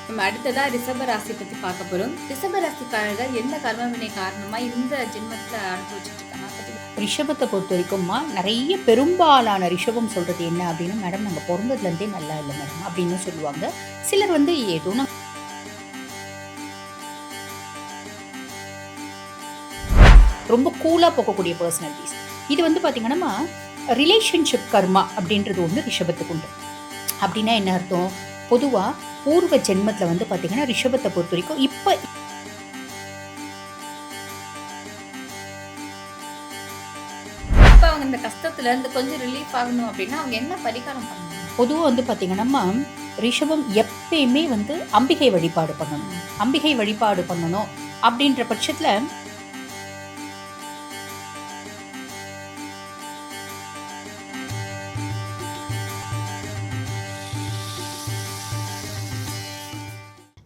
நம்ம அடுத்ததா ரிஷப ராசி பத்தி பார்க்க போறோம். ரிஷப ராசிக்காரர்கள் எந்த கர்ம வினை காரணமா இந்த ஜென்மத்துல அனுபவிச்சுட்டு இருக்காங்க பத்தி ரிஷபத்தை பொறுத்த வரைக்கும்மா நிறைய பெரும்பாலான ரிஷபம் சொல்றது என்ன அப்படின்னா, மேடம் நாங்கள் பிறந்ததுலேருந்தே நல்லா இல்லை மேடம் அப்படின்னு சொல்லுவாங்க. சிலர் வந்து ஏதோ ரொம்ப கூலாக போகக்கூடிய பர்சனாலிட்டிஸ். இது வந்து பார்த்தீங்கன்னா ரிலேஷன்ஷிப் கர்மா அப்படின்றது ஒன்று ரிஷபத்துக்கு உண்டு. அப்படின்னா என்ன அர்த்தம்? பொதுவாக பூர்வ ஜென்மத்தில் வந்து பார்த்தீங்கன்னா ரிஷபத்தை பொறுத்த வரைக்கும் இப்போ அவங்க இந்த கஷ்டத்துல இருந்து கொஞ்சம் ரிலீஃப் ஆகணும் அப்படின்னா அவங்க என்ன பரிகாரம் பண்ணணும்? பொதுவாக வந்து பார்த்தீங்கன்னா ரிஷபம் எப்பயுமே வந்து அம்பிகை வழிபாடு பண்ணணும். அம்பிகை வழிபாடு பண்ணணும் அப்படின்ற பட்சத்தில்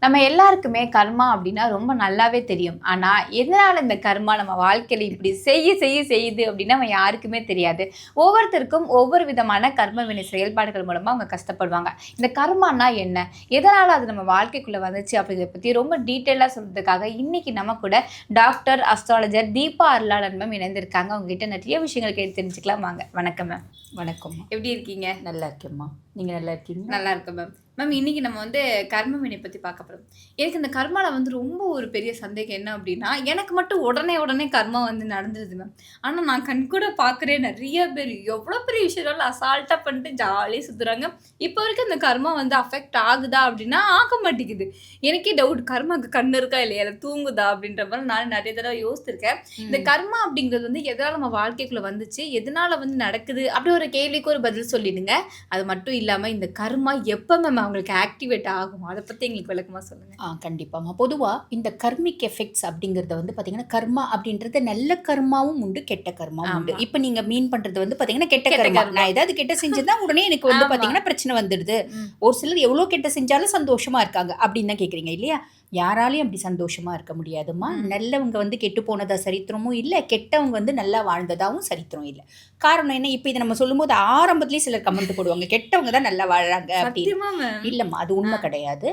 நம்ம எல்லாருக்குமே கர்மா அப்படின்னா ரொம்ப நல்லாவே தெரியும். ஆனால் எதனால் இந்த கர்மா நம்ம வாழ்க்கையில் இப்படி செய்யுது அப்படின்னா நம்ம யாருக்குமே தெரியாது. ஒவ்வொருத்தருக்கும் ஒவ்வொரு விதமான கர்ம வினை செயல்பாடுகள் மூலமாக அவங்க கஷ்டப்படுவாங்க. இந்த கர்மானா என்ன, எதனால் அது நம்ம வாழ்க்கைக்குள்ளே வந்துச்சு அப்படிங்கிறத பற்றி ரொம்ப டீட்டெயிலாக சொல்கிறதுக்காக இன்றைக்கி நம்ம கூட டாக்டர் அஸ்ட்ராலஜர் தீபா அருளாளன் மேம் இணைந்திருக்காங்க. உங்ககிட்ட நிறைய விஷயங்கள் கேட்டு தெரிஞ்சுக்கலாம் வாங்க. வணக்கம் மேம். வணக்கம். எப்படி இருக்கீங்க? நல்லா இருக்கேம்மா. நீங்கள் நல்லா இருக்கீங்க? நல்லா இருக்கேன் மேம். மேம் இன்னைக்கு நம்ம வந்து கர்ம வினை பற்றி பார்க்க போகிறோம். எனக்கு இந்த கர்மாவில் வந்து ரொம்ப ஒரு பெரிய சந்தேகம் என்ன அப்படின்னா, எனக்கு மட்டும் உடனே கர்மா வந்து நடந்துருது மேம். ஆனால் நான் கண்கூட பார்க்குறேன் நிறைய பேர் எவ்வளோ பெரிய விஷயம் அசால்ட்டாக பண்ணிட்டு ஜாலியாக சுற்றுறாங்க. இப்போ வரைக்கும் இந்த கர்மா வந்து அஃபெக்ட் ஆகுதா அப்படின்னா ஆக மாட்டேங்குது. எனக்கே டவுட், கர்மாவுக்கு கண் இருக்கா இல்லையா, இல்லை தூங்குதா அப்படின்ற மாதிரி நான் நிறைய தடவை யோசிச்சிருக்கேன். இந்த கர்மா அப்படிங்கிறது வந்து எதனால் நம்ம வாழ்க்கைக்குள்ளே வந்துச்சு, எதனால் வந்து நடக்குது அப்படி ஒரு கேள்விக்கு ஒரு பதில் சொல்லிடுங்க. அது மட்டும் இல்லாமல் இந்த கர்மா எப்போ மேம் அவங்களுக்கு ஆக்டிவேட் ஆகும், அதை பற்றி எங்களுக்கு விளக்கமாக சொல்லுங்கள். கண்டிப்பாம்மா. பொதுவாக இந்த கர்மிக் எஃபெக்ட்ஸ் அப்படிங்கிறத வந்து பார்த்தீங்கன்னா கர்மா அப்படின்றது நல்ல கர்மாவும் உண்டு, கெட்ட கர்மாவும் உண்டு. இப்போ நீங்கள் மீன் பண்ணுறது வந்து பார்த்தீங்கன்னா கெட்ட கர்மா. நான் ஏதாவது கெட்ட செஞ்சதுன்னா உடனே எனக்கு வந்து பார்த்தீங்கன்னா பிரச்சனை வந்துடுது. ஒரு சிலர் எவ்வளோ கெட்ட செஞ்சாலும் சந்தோஷமாக இருக்காங்க அப்படின்னு தான் கேட்குறீங்க இல்லையா? யாராலையும் அப்படி சந்தோஷமாக இருக்க முடியாதுமா. நல்லவங்க வந்து கெட்டு போனதா சரித்திரமும் இல்லை, கெட்டவங்க வந்து நல்லா வாழ்ந்ததாகவும் சரித்திரம் இல்லை. காரணம் என்ன? இப்போ இதை நம்ம சொல்லும்போது ஆரம்பத்துலேயே சிலர் கமெண்ட் போடுவாங்க, கெட்டவங்க தான் நல்லா வாழறாங்க அப்படின்னு. இல்லைம்மா, அது உண்மை கிடையாது.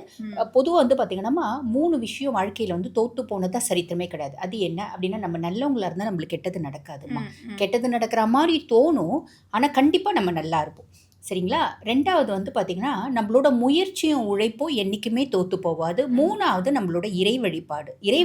பொதுவாக வந்து பார்த்தீங்கன்னா 3 விஷயம் வாழ்க்கையில் வந்து தோற்று போனதா சரித்திரமே கிடையாது. அது என்ன அப்படின்னா, நம்ம நல்லவங்களா இருந்தால் நம்மளுக்கு கெட்டது நடக்காதுமா. கெட்டது நடக்கிற மாதிரி தோணும், ஆனால் கண்டிப்பாக நம்ம நல்லா இருப்போம். சரிங்களா? 2வது வந்து பார்த்திங்கன்னா நம்மளோட முயற்சியும் உழைப்பும் என்றைக்குமே தோற்று போகாது. 3வது நம்மளோட இறை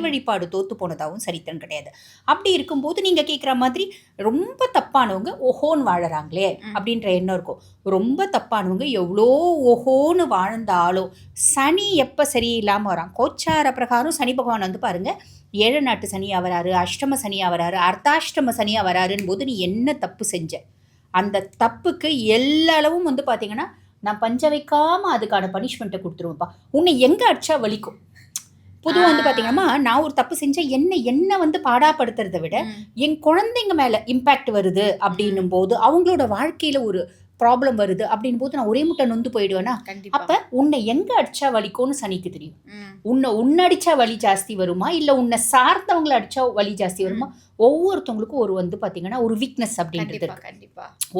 வழிபாடு தோற்று போனதாகவும் சரித்திரம் கிடையாது. அப்படி இருக்கும்போது நீங்கள் கேட்குற மாதிரி ரொம்ப தப்பானவங்க ஓஹோன்னு வாழறாங்களே அப்படின்ற எண்ணம் இருக்கும். ரொம்ப தப்பானவங்க எவ்வளோ ஓஹோன்னு வாழ்ந்தாலும் சனி எப்போ சரியில்லாமல் வரான், கோச்சார பிரகாரம் சனி பகவான் வந்து பாருங்கள் 7 நாட்டு சனியாக வராரு, அஷ்டம சனியாக வராரு, அர்த்தாஷ்டம சனியாக வராருன்னு போது நீ என்ன தப்பு செஞ்ச, அந்த தப்புக்கு எல்லா அளவும் வந்து பார்த்தீங்கன்னா நான் பஞ்ச வைக்காமல் அதுக்கான பனிஷ்மெண்ட்டை கொடுத்துருவேன்ப்பா. உன்னை எங்கே அடிச்சா வலிக்கும். பொதுவாக வந்து பார்த்தீங்கன்னா நான் ஒரு தப்பு செஞ்சேன், என்ன வந்து பாடாப்படுத்துறதை விட என் குழந்தைங்க மேலே இம்பேக்ட் வருது அப்படின்னும் போது, அவங்களோட வாழ்க்கையில் ஒரு ப்ராப்ளம் வருது அப்படின் போது நான் ஒரே முட்டை நொந்து போயிடுவேனா? அப்போ உன்னை எங்கே அடிச்சா வலிக்கும்னு சனிக்கு தெரியும். உன்னை அடித்தா வலி ஜாஸ்தி வருமா, இல்லை உன்னை சார்ந்தவங்களை அடித்தா வலி ஜாஸ்தி வருமா? ஒவ்வொருத்தவங்களுக்கும் ஒரு வந்து பார்த்தீங்கன்னா ஒரு வீக்னஸ் அப்படின்றது இருக்கு.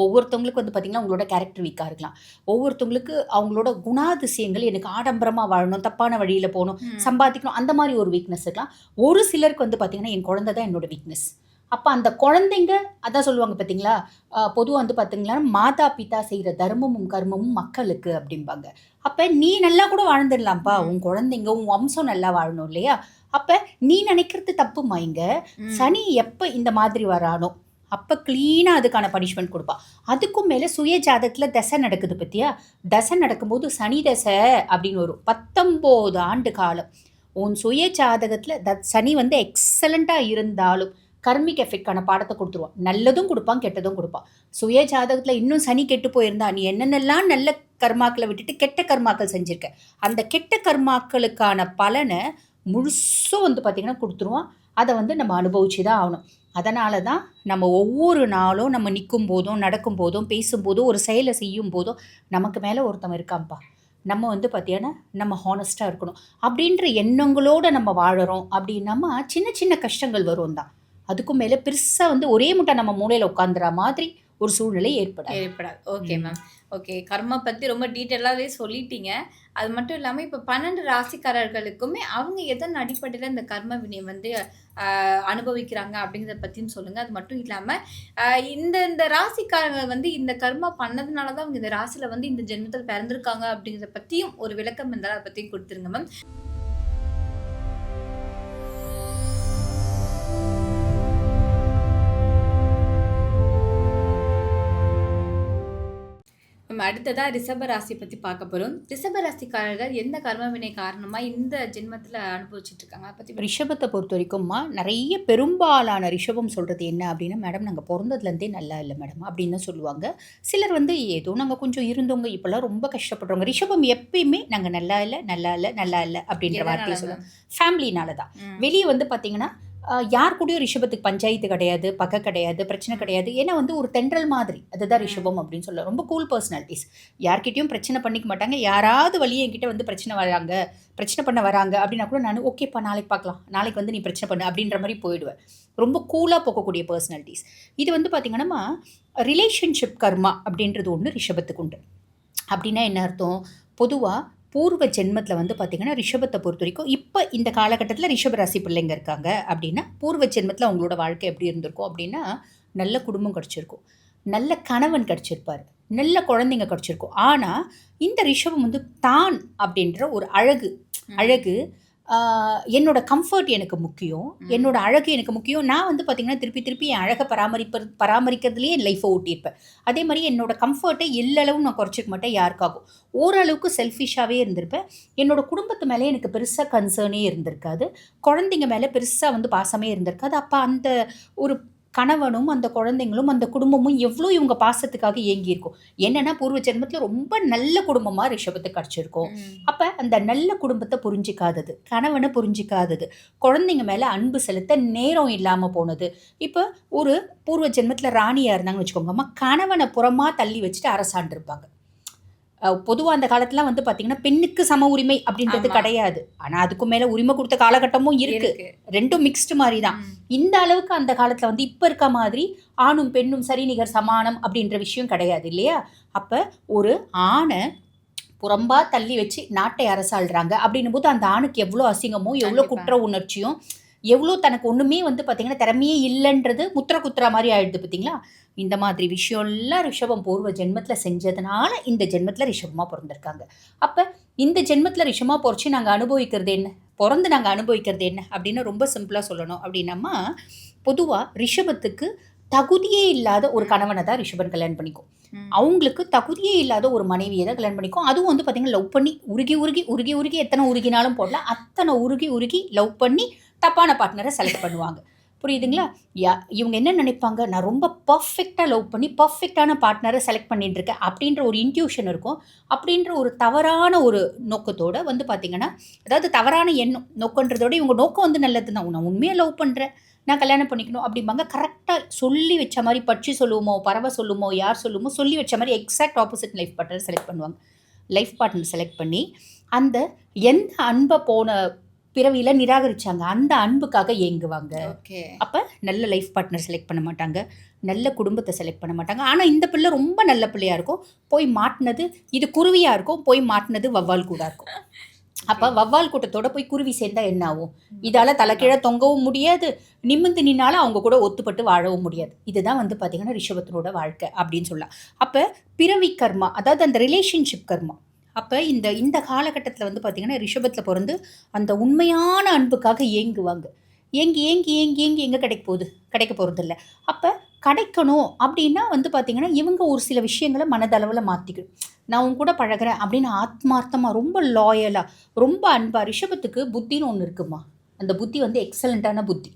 ஒவ்வொருத்தவங்களுக்கு வந்து பார்த்தீங்கன்னா அவங்களோட கேரக்டர் வீக்காக இருக்கலாம். ஒவ்வொருத்தவங்களுக்கு அவங்களோட குணாதிசயங்கள், எனக்கு ஆடம்பரமாக வாழணும், தப்பான வழியில் போகணும், சம்பாதிக்கணும், அந்த மாதிரி ஒரு வீக்னஸ் இருக்கலாம். ஒரு சிலருக்கு வந்து பார்த்தீங்கன்னா என் குழந்தை தான் என்னோட வீக்னஸ். அப்போ அந்த குழந்தைங்க அதான் சொல்லுவாங்க பார்த்தீங்களா, பொதுவாக வந்து பார்த்தீங்கன்னா மாதா பிதா செய்கிற தர்மமும் கர்மமும் மக்களுக்கு அப்படிம்பாங்க. அப்போ நீ நல்லா கூட வாழ்ந்துடலாம்ப்பா, உன் குழந்தைங்க உன் வம்சம் நல்லா வாழணும் இல்லையா? அப்போ நீ நினைக்கிறது தப்புமா. இங்கே சனி எப்போ இந்த மாதிரி வரானோ அப்போ க்ளீனாக அதுக்கான பனிஷ்மெண்ட் கொடுப்பா. அதுக்கும் மேலே சுய ஜாதகத்தில் தசை நடக்குது பற்றியா? தசை நடக்கும்போது சனி தசை அப்படின்னு வரும். 19 ஆண்டு காலம் உன் சுய ஜாதகத்தில் சனி வந்து எக்ஸலண்ட்டாக இருந்தாலும் கர்மிக் எஃபெக்டான பாடத்தை கொடுத்துருவான். நல்லதும் கொடுப்பான், கெட்டதும் கொடுப்பான். சுய ஜாதகத்தில் இன்னும் சனி கெட்டு போயிருந்தா நீ என்னென்னலாம் நல்ல கர்மாக்களை விட்டுட்டு கெட்ட கர்மாக்கள் செஞ்சுருக்க, அந்த கெட்ட கர்மாக்களுக்கான பலனை முழுசும் வந்து பார்த்திங்கன்னா கொடுத்துருவான். அதை வந்து நம்ம அனுபவிச்சு தான் ஆகணும். அதனால தான் நம்ம ஒவ்வொரு நாளும் நம்ம நிற்கும் போதும் நடக்கும் போதும் பேசும்போதும் ஒரு செயலை செய்யும் போதும் நமக்கு மேலே ஒருத்தவன் இருக்கான்ப்பா, நம்ம வந்து பார்த்தீங்கன்னா நம்ம ஹானஸ்ட்டாக இருக்கணும் அப்படின்ற எண்ணங்களோடு நம்ம வாழறோம் அப்படின்னாமா சின்ன சின்ன கஷ்டங்கள் வரும் தான். அதுக்கும் மேலே பெருசாக வந்து ஒரே முட்டை நம்ம மூளையில் உட்காந்துற மாதிரி ஒரு சூழ்நிலை ஏற்படாது. ஏற்படாது. Okay ma'am. ஓகே. கர்மா பத்தி ரொம்ப டீட்டெயிலாவே சொல்லிட்டீங்க. அது மட்டும் இல்லாம இப்ப 12 ராசிக்காரர்களுக்குமே அவங்க எதன் அடிப்படையில இந்த கர்ம வினை வந்து அனுபவிக்கிறாங்க அப்படிங்கிறத பத்தியும் சொல்லுங்க. அது மட்டும் இல்லாம அ இந்த இந்த ராசிக்காரங்க வந்து இந்த கர்மா பண்ணதுனால தான் அவங்க இந்த ராசியில வந்து இந்த ஜென்மத்தில பிறந்திருக்காங்க அப்படிங்கிறத பத்தியும் ஒரு விளக்கம் இருந்தா அத பத்தியும் குடுத்துருங்க மேம். நம்ம அடுத்ததா ரிஷப ராசி பத்தி பார்க்க போறோம். ரிஷப ராசிக்காரர்கள் எந்த கர்ம வினை காரணமா இந்த ஜென்மத்தில அனுபவிச்சுட்டு இருக்காங்க? அத பத்தி ரிஷபத்தை பொறுத்த வரைக்கும்மா நிறைய பெரும்பாலான ரிஷபம் சொல்கிறது என்ன அப்படின்னா, மேடம் நாங்கள் பிறந்ததுலேருந்தே நல்லா இல்லை மேடம் அப்படின்னு தான் சொல்லுவாங்க. சிலர் வந்து ஏதோ நாங்கள் கொஞ்சம் இருந்தவங்க இப்போல்லாம் ரொம்ப கஷ்டப்படுறோங்க. ரிஷபம் எப்பயுமே நாங்கள் நல்லா இல்லை நல்லா இல்லை நல்லா இல்லை அப்படின்ற வார்த்தையை எதனால சொல்லுவோம். ஃபேமிலினால தான். ம். வெளியே வந்து பார்த்தீங்கன்னா யார் கூடயும் ரிஷபத்துக்கு பஞ்சாயத்து கிடையாது, பகை கிடையாது, பிரச்சனை கிடையாது. ஏன்னா வந்து ஒரு தென்றல் மாதிரி அதுதான் ம். ரிஷபம் அப்படின்னு சொல்லலாம். ரொம்ப கூல் பர்சனாலிட்டிஸ். யார்கிட்டயும் பிரச்சனை பண்ணிக்க மாட்டாங்க. யாராவது வழியே என்கிட்ட வந்து பிரச்சனை பண்ண வராங்க அப்படின்னா கூட நான் ஓகேப்பா நாளைக்கு பார்க்கலாம், நாளைக்கு வந்து நீ பிரச்சனை பண்ணு அப்படின்ற மாதிரி போயிடுவேன். ரொம்ப கூலாக போகக்கூடிய பர்சனாலிட்டிஸ். இது வந்து பார்த்திங்கன்னா ரிலேஷன்ஷிப் கர்மா அப்படின்றது ஒன்று ரிஷபத்துக்கு உண்டு. அப்படின்னா என்ன அர்த்தம்? பொதுவாக பூர்வ ஜென்மத்தில் வந்து பார்த்திங்கன்னா ரிஷபத்தை பொறுத்த வரைக்கும் இப்போ இந்த காலகட்டத்தில் ரிஷப ராசி பிள்ளைங்க இருக்காங்க அப்படின்னா பூர்வ ஜென்மத்தில் அவங்களோட வாழ்க்கை எப்படி இருந்திருக்கும் அப்படின்னா, நல்ல குடும்பம் கிடச்சிருக்கும், நல்ல கணவன் கிடச்சிருப்பார், நல்ல குழந்தைங்க கிடச்சிருக்கும். ஆனால் இந்த ரிஷபம் வந்து தான் அப்படின்ற ஒரு அழகு என்னோட கம்ஃபர்ட் எனக்கு முக்கியம், என்னோட அழகு எனக்கு முக்கியம். நான் வந்து பார்த்திங்கன்னா திருப்பி என் அழகை பராமரிக்கிறதுலேயே என் லைஃப்பை ஓட்டியிருப்பேன். அதே மாதிரி என்னோட கம்ஃபர்ட்டை எல்லளவும் நான் குறைச்சிக்க மாட்டேன் யாருக்காகும். ஓரளவுக்கு செல்ஃபிஷாகவே இருந்திருப்பேன். என்னோட குடும்பத்து மேலே எனக்கு பெருசாக கன்சர்னே இருந்திருக்காது, குழந்தைங்க மேலே பெருசாக வந்து பாசமே இருந்திருக்காது. அப்போ அந்த ஒரு கணவனும் அந்த குழந்தைங்களும் அந்த குடும்பமும் எவ்வளோ இவங்க பாசத்துக்காக ஏங்கியிருக்கும். என்னென்னா பூர்வ ஜென்மத்தில் ரொம்ப நல்ல குடும்பமாக ரிஷபத்துக்கு கிடச்சிருக்கும். அப்போ அந்த நல்ல குடும்பத்தை புரிஞ்சிக்காதது, கணவனை புரிஞ்சிக்காதது, குழந்தைங்க மேலே அன்பு செலுத்த நேரம் இல்லாமல் போனது. இப்போ ஒரு பூர்வ ஜென்மத்தில் ராணியாக இருந்தாங்கன்னு வச்சுக்கோங்கம்மா, கணவனை புறமாக தள்ளி வச்சுட்டு அரசாண்டிருப்பாங்க. பொதுவாக அந்த காலத்துலாம் வந்து பார்த்திங்கன்னா பெண்ணுக்கு சம உரிமை அப்படின்றது கிடையாது. ஆனால் அதுக்கு மேலே உரிமை கொடுத்த காலகட்டமும் இருக்குது. ரெண்டும் மிக்ஸ்டு மாதிரி தான். இந்த அளவுக்கு அந்த காலத்தில் வந்து இப்போ இருக்க மாதிரி ஆணும் பெண்ணும் சரிநிகர் சமானம் அப்படின்ற விஷயம் கிடையாது இல்லையா? அப்போ ஒரு ஆணை புறம்பா தள்ளி வச்சு நாட்டை அரசாள்றாங்க அப்படின்னும் போது அந்த ஆணுக்கு எவ்வளோ அசிங்கமோ, எவ்வளோ குற்ற உணர்ச்சியும், எவ்வளோ தனக்கு ஒன்றுமே வந்து பார்த்திங்கன்னா திறமையே இல்லைன்றது முத்திர குத்துற மாதிரி ஆயிடுது பார்த்தீங்களா? இந்த மாதிரி விஷயம்லாம் ரிஷபம் பூர்வ ஜென்மத்தில் செஞ்சதுனால இந்த ஜென்மத்தில் ரிஷபமாக பிறந்திருக்காங்க. அப்போ இந்த ஜென்மத்தில் ரிஷபமாக பிறந்து நாங்கள் அனுபவிக்கிறது என்ன அப்படின்னு ரொம்ப சிம்பிளாக சொல்லணும் அப்படின்னம்மா, பொதுவாக ரிஷபத்துக்கு தகுதியே இல்லாத ஒரு கணவனை தான் ரிஷபன் கல்யாணம் பண்ணிக்கும். அவங்களுக்கு தகுதியே இல்லாத ஒரு மனைவியை தான் கல்யாணம் பண்ணிக்கும். அதுவும் வந்து பார்த்திங்கன்னா லவ் பண்ணி உருகி எத்தனை உருகினாலும் போடலாம், அத்தனை உருகி லவ் பண்ணி தப்பான பார்ட்னரை செலக்ட் பண்ணுவாங்க. புரியுதுங்களா? இவங்க என்ன நினைப்பாங்க, நான் ரொம்ப பர்ஃபெக்டாக லவ் பண்ணி பர்ஃபெக்டான பார்ட்னரை செலக்ட் பண்ணிட்டு இருக்கேன் அப்படின்ற ஒரு இன்ட்யூஷன் இருக்கும். அப்படின்ற ஒரு தவறான ஒரு நோக்கத்தோடு வந்து பார்த்திங்கன்னா, அதாவது தவறான எண்ணம் நோக்கன்றதோட இவங்க நோக்கம் வந்து நல்லது தான். நான் உண்மையாக லவ் பண்ணுறேன், நான் கல்யாணம் பண்ணிக்கணும் அப்படிம்பாங்க. கரெக்டாக சொல்லி வச்ச மாதிரி பட்சி சொல்லுவோமோ, பறவை சொல்லுமோ, யார் சொல்லுமோ சொல்லி வச்ச மாதிரி exact opposite life partner select பண்ணி அந்த எந்த அன்பை போன பிறவியில் நிராகரிச்சாங்க அந்த அன்புக்காக ஏங்குவாங்க. அப்போ நல்ல லைஃப் பார்ட்னர் செலக்ட் பண்ண மாட்டாங்க, நல்ல குடும்பத்தை செலக்ட் பண்ண மாட்டாங்க. ஆனால் இந்த பிள்ளை ரொம்ப நல்ல பிள்ளையாக இருக்கும், போய் மாட்டினது இது குருவியாக இருக்கும், போய் மாட்டினது வவ்வால் கூட இருக்கும். அப்போ வவ்வால் கூட்டத்தோட போய் குருவி சேர்ந்தா என்ன ஆகும்? இதால் தலைக்கீழே தொங்கவும் முடியாது, நிமிர்ந்து நின்னாலும் அவங்க கூட ஒத்துப்பட்டு வாழவும் முடியாது. இதுதான் வந்து பார்த்திங்கன்னா ரிஷபத்தினோட வாழ்க்கை அப்படின்னு சொல்லலாம். அப்போ பிறவி கர்மா, அதாவது அந்த ரிலேஷன்ஷிப் கர்மா. அப்போ இந்த காலகட்டத்தில் வந்து பார்த்திங்கன்னா ரிஷபத்தில் பிறந்து அந்த உண்மையான அன்புக்காக ஏங்குவாங்க. ஏங்கி எங்கே கிடைக்க போகிறதில்ல. அப்போ கிடைக்கணும் அப்படின்னா வந்து பார்த்திங்கன்னா இவங்க ஒரு சில விஷயங்களை மனதளவில் மாற்றிக்கணும். நான் உன் கூட பழகிறேன் அப்படின்னு ஆத்மார்த்தமாக, ரொம்ப லாயலாக, ரொம்ப அன்பாக. ரிஷபத்துக்கு புத்தின்னு ஒன்று இருக்குமா, அந்த புத்தி வந்து எக்ஸலண்ட்டான புத்தி.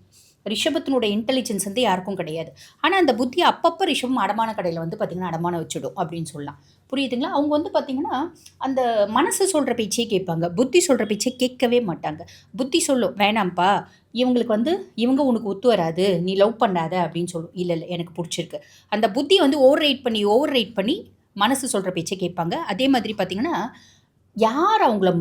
ரிஷபத்தினோட இன்டெலிஜென்ஸ் வந்து யாருக்கும் கிடையாது. ஆனால் அந்த புத்தி அப்பப்போ ரிஷபம் அடமான கடையில் வந்து பார்த்திங்கன்னா அடமான வச்சுடும் அப்படின்னு சொல்லலாம். புரியுதுங்களா? அவங்க வந்து பார்த்திங்கன்னா அந்த மனசு சொல்கிற பேச்சே கேட்பாங்க, புத்தி சொல்கிற பேச்சே கேட்கவே மாட்டாங்க. புத்தி சொல்லும் வேணாம்ப்பா, இவங்களுக்கு வந்து இவங்க உனக்கு ஒத்து வராது, நீ லவ் பண்ணாத அப்படின்னு சொல்லும். இல்லை எனக்கு பிடிச்சிருக்கு. அந்த புத்தி வந்து ஓவர் ரைட் பண்ணி மனசு சொல்கிற பேச்சை கேட்பாங்க. அதே மாதிரி பார்த்திங்கன்னா யார் அவங்கள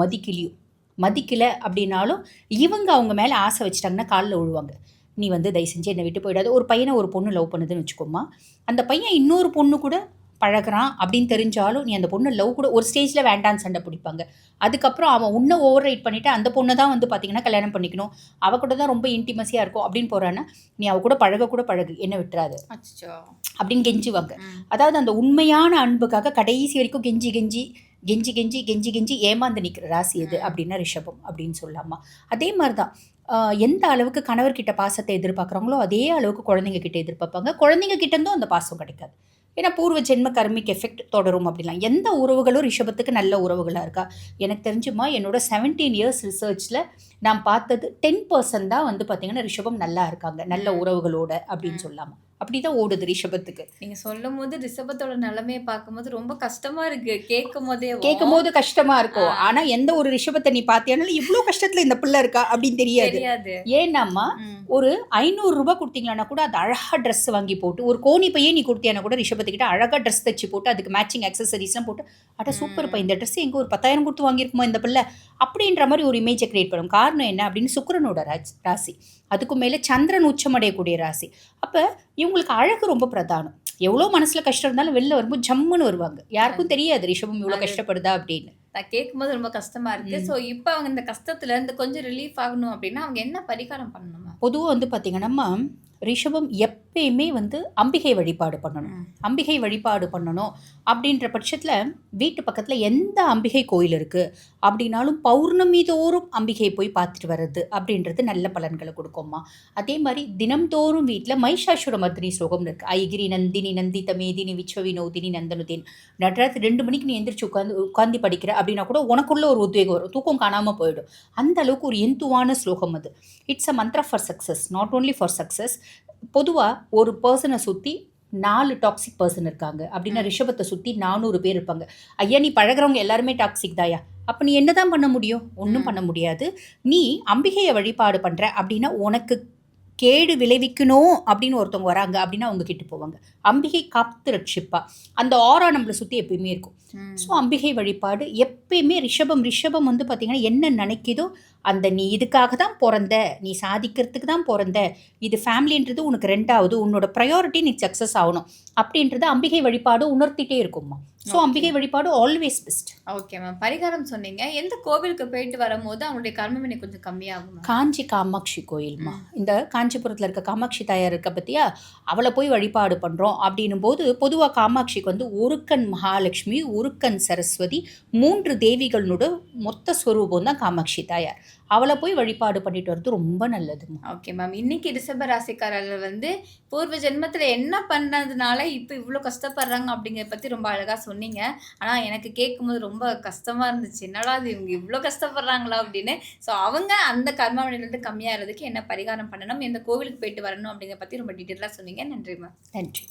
மதிக்கலை அப்படின்னாலும் இவங்க அவங்க மேலே ஆசை வச்சிட்டாங்கன்னா காலில் விழுவாங்க. நீ வந்து தயவு செஞ்சு என்னை விட்டு போயிடாத. ஒரு பையனை ஒரு பொண்ணு லவ் பண்ணுதுன்னு வச்சுக்கோமா, அந்த பையன் இன்னொரு பொண்ணு கூட பழகுறான் அப்படின்னு தெரிஞ்சாலும் நீ அந்த பொண்ணு லவ் கூட ஒரு ஸ்டேஜில் வேண்டான்னு சண்டை பிடிப்பாங்க. அதுக்கப்புறம் அவன் உன்னை ஓவர் ரைட் பண்ணிவிட்டு அந்த பொண்ணை தான் வந்து பார்த்தீங்கன்னா கல்யாணம் பண்ணிக்கணும், அவ கூட தான் ரொம்ப இன்டிமஸியாக இருக்கும் அப்படின்னு போகிறான்னா, நீ அவ கூட பழகு என்ன விட்டுறாது அச்சோ அப்படின்னு கெஞ்சுவாங்க. அதாவது அந்த உண்மையான அன்புக்காக கடைசி வரைக்கும் கெஞ்சி கெஞ்சி கெஞ்சி கெஞ்சி கெஞ்சி கெஞ்சி ஏமாந்து நிற்கிற ராசி எது அப்படின்னா ரிஷபம் அப்படின்னு சொல்லலாமா. அதே மாதிரி தான் எந்த அளவுக்கு கணவர்கிட்ட பாசத்தை எதிர்பார்க்குறாங்களோ அதே அளவுக்கு குழந்தைங்க கிட்ட எதிர்பார்ப்பாங்க. குழந்தைங்க கிட்டேருந்தும் அந்த பாசம் கிடைக்காது. ஏன்னா பூர்வ ஜென்ம கர்மிக் எஃபெக்ட் தொடரும் அப்படிலாம். எந்த உறவுகளும் ரிஷபத்துக்கு நல்ல உறவுகளாக இருக்கா? எனக்கு தெரிஞ்சுமா என்னோட 17 இயர்ஸ் ரிசர்ச்சில் நான் பார்த்தது 10% தான் வந்து பார்த்தீங்கன்னா ரிஷபம் நல்லா இருக்காங்க, நல்ல உறவுகளோட அப்படின்னு சொல்லாமல். அப்படி தான் ஓடுது ரிஷபத்துக்கு. நீங்க சொல்லும்போது ரிஷபத்தோட நிலைமையை பார்க்கும்போது ரொம்ப கஷ்டமா இருக்கு. கேட்கும் போது கஷ்டமா இருக்கும். ஆனா எந்த ஒரு ரிஷபத்தை நீ பார்த்தியானாலும் இவ்வளோ கஷ்டத்துல இந்த பிள்ளை இருக்கா அப்படின்னு தெரியாது. ஏன்னாம்மா ஒரு 500 ரூபாய் கொடுத்தீங்களான்னா கூட அது அழகா ட்ரெஸ் வாங்கி போட்டு, ஒரு கோணி பையே நீ கொடுத்தியானா கூட ரிஷபத்துக்கிட்ட அழகா ட்ரெஸ் தைச்சு போட்டு அதுக்கு மேட்சிங் அக்சசரிஸ்லாம் போட்டு, அட சூப்பர்ப்பா இந்த ட்ரெஸ் எங்க ஒரு 10,000 கொடுத்து வாங்கியிருக்குமா இந்த பிள்ளை அப்படின்ற மாதிரி ஒரு இமேஜை கிரியேட் பண்ணும். காரணம் என்ன அப்படின்னு சுக்கிரனோட ராசி, அதுக்கும் மேலே சந்திரன் உச்சமடையக்கூடிய ராசி. அப்போ இவங்களுக்கு அழகு ரொம்ப பிரதானம். எவ்வளோ மனசில் கஷ்டம் இருந்தாலும் வெளில வரும்போது ஜம்முன்னு வருவாங்க. யாருக்கும் தெரியாது ரிஷபம் இவ்வளோ கஷ்டப்படுதா அப்படின்னு. நான் கேட்கும்போது ரொம்ப கஷ்டமா இருக்கு. ஸோ இப்போ அவங்க இந்த கஷ்டத்துல இருந்து கொஞ்சம் ரிலீஃப் ஆகணும் அப்படின்னா அவங்க என்ன பரிகாரம் பண்ணணுமா? பொதுவாக வந்து பார்த்தீங்கன்னா ரிஷபம் எப்பயுமே வந்து அம்பிகை வழிபாடு பண்ணணும். அம்பிகை வழிபாடு பண்ணணும் அப்படின்ற பட்சத்தில் வீட்டு பக்கத்தில் எந்த அம்பிகை கோயில் இருக்குது அப்படின்னாலும் பௌர்ணமி தோறும் அம்பிகையை போய் பார்த்துட்டு வர்றது அப்படின்றது நல்ல பலன்களை கொடுக்கும்மா. அதே மாதிரி தினம்தோறும் வீட்டில் மைஷாசுர மர்தினி ஸ்லோகம்னு இருக்குது. ஐகிரி நந்தினி நந்தித மேதினி விஸ்வ வினோதினி நந்தனுதேன். நட்ராத்திரி 2 மணிக்கு நீ எந்திரிச்சு உட்காந்து படிக்கிற அப்படின்னா கூட உனக்குள்ள ஒரு உத்வேகம் வரும், தூக்கம் காணாமல் போயிடும். அந்த அளவுக்கு ஒரு எந்துவான ஸ்லோகம் அது. It's a Mantra for success, not only for success. பொதுவாக ஒரு பர்சனை சுற்றி 4 டாக்ஸிக் பர்சன் இருக்காங்க அப்படின்னா ரிஷபத்தை சுற்றி 400 பேர் இருப்பாங்க. ஐயா நீ பழகிறவங்க எல்லாருமே டாக்ஸிக் தாயா, அப்போ நீ என்ன தான் பண்ண முடியும்? ஒன்றும் பண்ண முடியாது. நீ அம்பிகையை வழிபாடு பண்ணுற அப்படின்னா உனக்கு கேடு விளைவிக்கணும் அப்படின்னு ஒருத்தவங்க வராங்க அப்படின்னா அவங்க கிட்ட போவாங்க. அம்பிகை காத்து ரட்சிப்பா, அந்த ஆரா நம்மளை சுற்றி எப்பயுமே இருக்கும். ஸோ அம்பிகை வழிபாடு எப்பயுமே ரிஷபம் வந்து பார்த்திங்கன்னா என்ன நினைக்கிதோ அந்த நீ இதுக்காக தான் பிறந்த, நீ சாதிக்கிறதுக்கு தான் பிறந்த, இது ஃபேமிலின்றது உனக்கு 2வது, உன்னோட ப்ரையாரிட்டி நீ சக்ஸஸ் ஆகணும் அப்படின்றது அம்பிகை வழிபாடு உணர்த்திட்டே இருக்கும்மா. ஸோ அம்பிகை வழிபாடு ஆல்வேஸ் பெஸ்ட். Okay ma'am. பரிகாரம் சொன்னீங்க. எந்த கோவிலுக்கு போயிட்டு வரும்போது அவங்களுடைய கர்மவினை கொஞ்சம் கம்மியாகும்? காஞ்சி காமாட்சி கோயில்மா. இந்த காஞ்சிபுரத்தில் இருக்க காமாட்சி தாயார் இருக்க பற்றியா, அவளை போய் வழிபாடு பண்ணுறோம் அப்படின்னும் போது பொதுவாக காமாட்சிக்கு வந்து ஒரு கண் மகாலட்சுமி, ஒரு கண் சரஸ்வதி, 3 தேவிகளோட மொத்த ஸ்வரூபம் தான் காமாட்சி தாயார். அவளை போய் வழிபாடு பண்ணிட்டு வரது ரொம்ப நல்லதுமா. Okay ma'am. இன்னைக்கு ரிஷப ராசிக்காரர்கள் வந்து பூர்வ ஜென்மத்தில் என்ன பண்ணதுனால இப்போ இவ்வளோ கஷ்டப்படுறாங்க அப்படிங்கிறத பற்றி ரொம்ப அழகாக சொன்னீங்க. ஆனால் எனக்கு கேட்கும்போது ரொம்ப கஷ்டமாக இருந்துச்சு. என்னடா இது இவங்க இவ்வளோ கஷ்டப்படுறாங்களா அப்படின்னு. ஸோ அவங்க அந்த கர்மவினையிலேருந்து கம்மியாகிறதுக்கு என்ன பரிகாரம் பண்ணணும், எந்த கோவிலுக்கு போயிட்டு வரணும் அப்படிங்கிறத பற்றி ரொம்ப டீட்டெயிலாக சொன்னீங்க. நன்றி மேம். நன்றி.